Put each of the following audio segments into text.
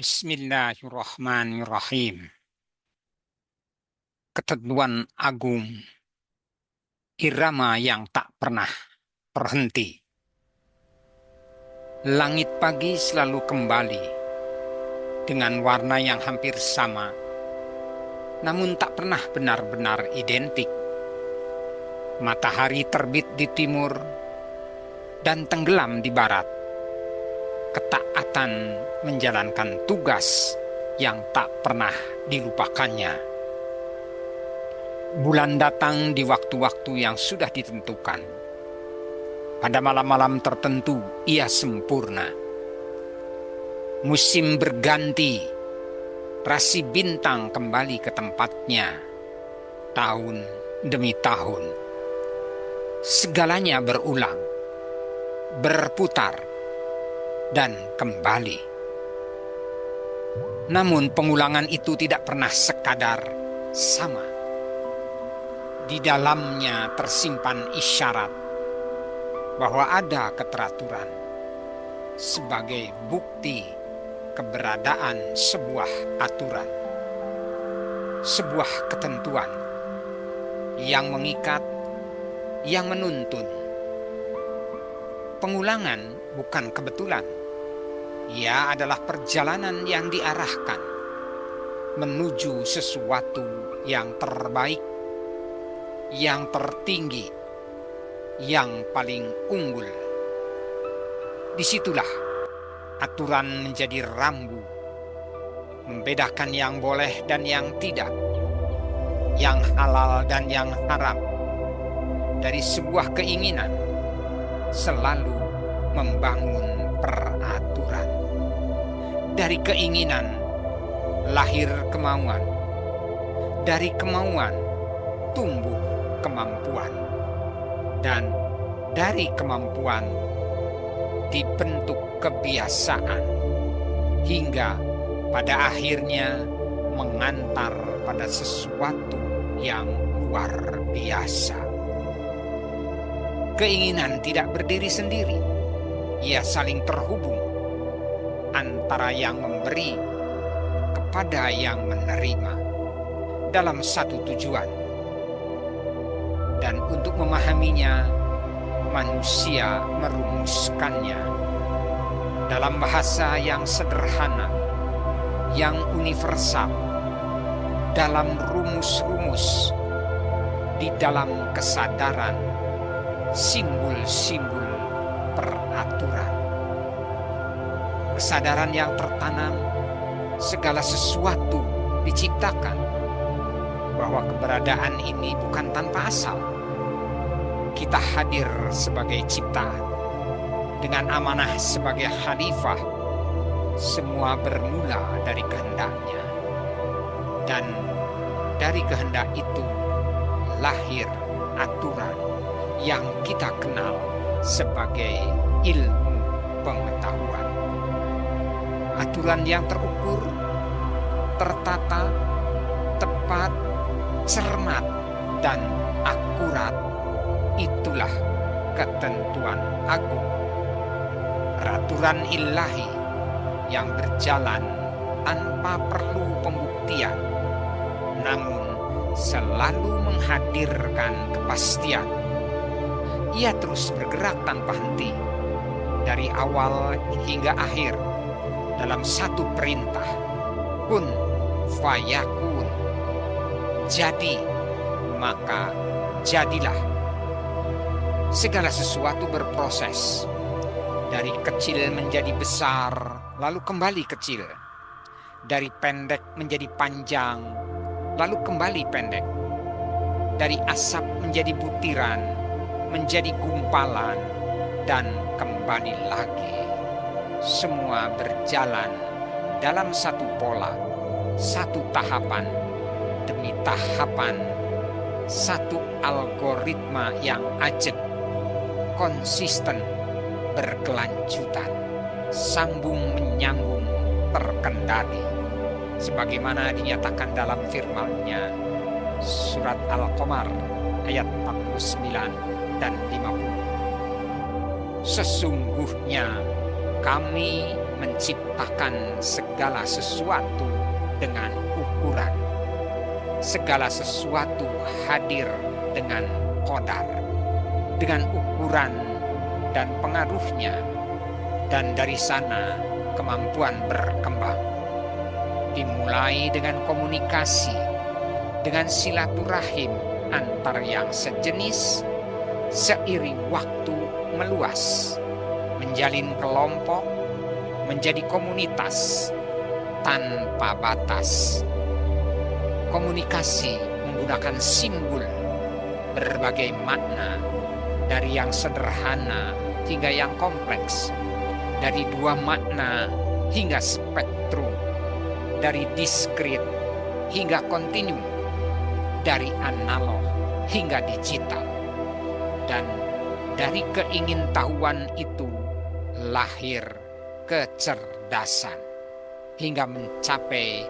Bismillahirrahmanirrahim. Ketentuan agung, irama yang tak pernah berhenti. Langit pagi selalu kembali dengan warna yang hampir sama, namun tak pernah benar-benar identik. Matahari terbit di timur dan tenggelam di barat. Ketaatan menjalankan tugas yang tak pernah dilupakannya. Bulan datang di waktu-waktu yang sudah ditentukan. Pada malam-malam tertentu ia sempurna. Musim berganti, rasi bintang kembali ke tempatnya. Tahun demi tahun. Segalanya berulang, berputar, dan kembali. Namun pengulangan itu tidak pernah sekadar sama. Di dalamnya tersimpan isyarat bahwa ada keteraturan sebagai bukti keberadaan sebuah aturan, sebuah ketentuan yang mengikat, yang menuntun. Pengulangan bukan kebetulan. Ia adalah perjalanan yang diarahkan menuju sesuatu yang terbaik, yang tertinggi, yang paling unggul. Disitulah aturan menjadi rambu, membedakan yang boleh dan yang tidak, yang halal dan yang haram. Dari sebuah keinginan selalu membangun peraturan. Dari keinginan lahir kemauan. Dari kemauan tumbuh kemampuan. Dan dari kemampuan dibentuk kebiasaan. Hingga pada akhirnya mengantar pada sesuatu yang luar biasa. Keinginan tidak berdiri sendiri. Ia saling terhubung antara yang memberi kepada yang menerima dalam satu tujuan. Dan untuk memahaminya, manusia merumuskannya dalam bahasa yang sederhana, yang universal, dalam rumus-rumus, di dalam kesadaran, simbol-simbol peraturan. Kesadaran yang tertanam, segala sesuatu diciptakan, bahwa keberadaan ini bukan tanpa asal. Kita hadir sebagai ciptaan, dengan amanah sebagai khalifah. Semua bermula dari kehendaknya, dan dari kehendak itu lahir aturan yang kita kenal sebagai ilmu pengetahuan. Aturan yang terukur, tertata, tepat, cermat, dan akurat, itulah ketentuan agung. Peraturan ilahi yang berjalan tanpa perlu pembuktian, namun selalu menghadirkan kepastian. Ia terus bergerak tanpa henti, dari awal hingga akhir, dalam satu perintah, kun fayakun. Jadi, maka jadilah. Segala sesuatu berproses, dari kecil menjadi besar, lalu kembali kecil. Dari pendek menjadi panjang, lalu kembali pendek. Dari asap menjadi butiran, menjadi gumpalan, dan kembali lagi. Semua berjalan dalam satu pola, satu tahapan demi tahapan, satu algoritma yang ajak, konsisten, berkelanjutan, sambung menyambung, terkendali, sebagaimana dinyatakan dalam firman-Nya surat Al-Qamar ayat 49 dan 50. Sesungguhnya kami menciptakan segala sesuatu dengan ukuran. Segala sesuatu hadir dengan qadar, dengan ukuran dan pengaruhnya, dan dari sana kemampuan berkembang. Dimulai dengan komunikasi, dengan silaturahim antar yang sejenis, seiring waktu meluas, menjalin kelompok, menjadi komunitas tanpa batas. Komunikasi menggunakan simbol, berbagai makna, dari yang sederhana hingga yang kompleks, dari dua makna hingga spektrum, dari diskrit hingga kontinu, dari analog hingga digital. Dan dari keingintahuan itu lahir kecerdasan hingga mencapai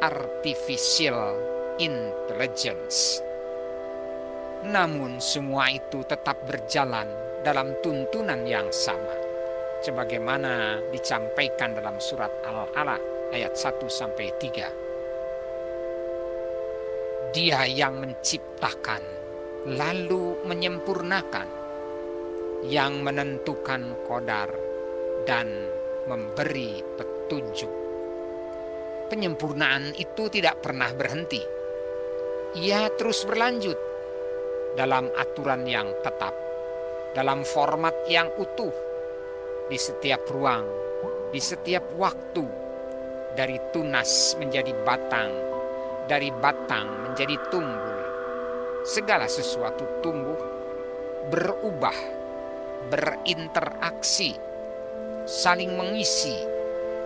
artificial intelligence. Namun semua itu tetap berjalan dalam tuntunan yang sama, sebagaimana disampaikan dalam surat Al-Alaq ayat 1-3. Dia yang menciptakan lalu menyempurnakan, yang menentukan qadar dan memberi petunjuk. Penyempurnaan itu tidak pernah berhenti. Ia terus berlanjut dalam aturan yang tetap, dalam format yang utuh, di setiap ruang, di setiap waktu, dari tunas menjadi batang, dari batang menjadi tumbuh. Segala sesuatu tumbuh, berubah, berinteraksi, saling mengisi,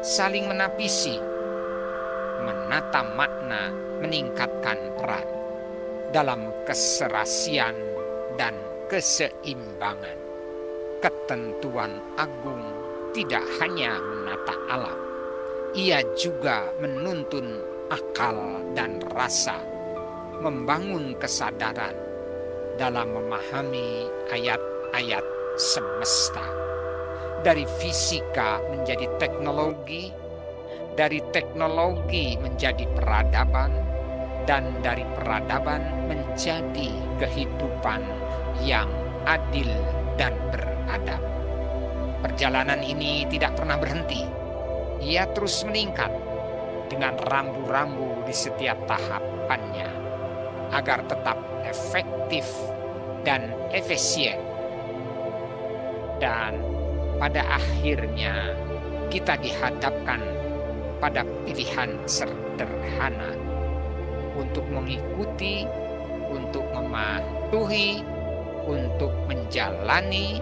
saling menapisi, menata makna, meningkatkan peran dalam keserasian dan keseimbangan. Ketentuan agung tidak hanya menata alam, ia juga menuntun akal dan rasa, membangun kesadaran dalam memahami ayat-ayat semesta. Dari fisika menjadi teknologi, dari teknologi menjadi peradaban, dan dari peradaban menjadi kehidupan yang adil dan beradab. Perjalanan ini tidak pernah berhenti. Ia terus meningkat dengan rambu-rambu di setiap tahapannya agar tetap efektif dan efisien. Dan pada akhirnya kita dihadapkan pada pilihan sederhana untuk mengikuti, untuk mematuhi, untuk menjalani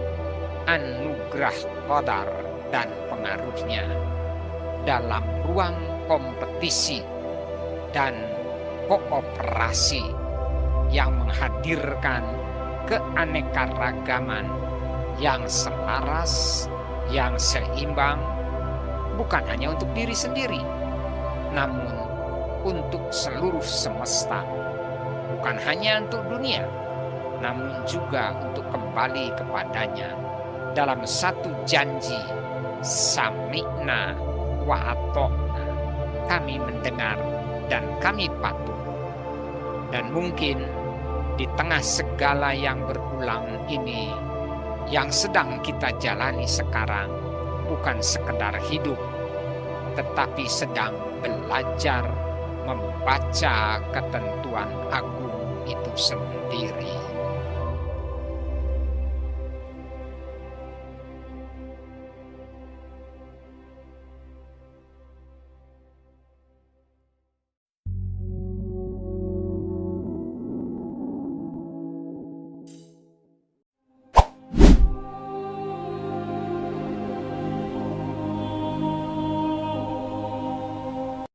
anugerah qadar dan pengaruhnya dalam ruang kompetisi dan kooperasi yang menghadirkan keanekaragaman yang selaras, yang seimbang, bukan hanya untuk diri sendiri, namun untuk seluruh semesta. Bukan hanya untuk dunia, namun juga untuk kembali kepadanya dalam satu janji, sami'na wa ata'na, kami mendengar dan kami patuh. Dan mungkin di tengah segala yang berulang ini, yang sedang kita jalani sekarang bukan sekedar hidup, tetapi sedang belajar membaca ketentuan agung itu sendiri.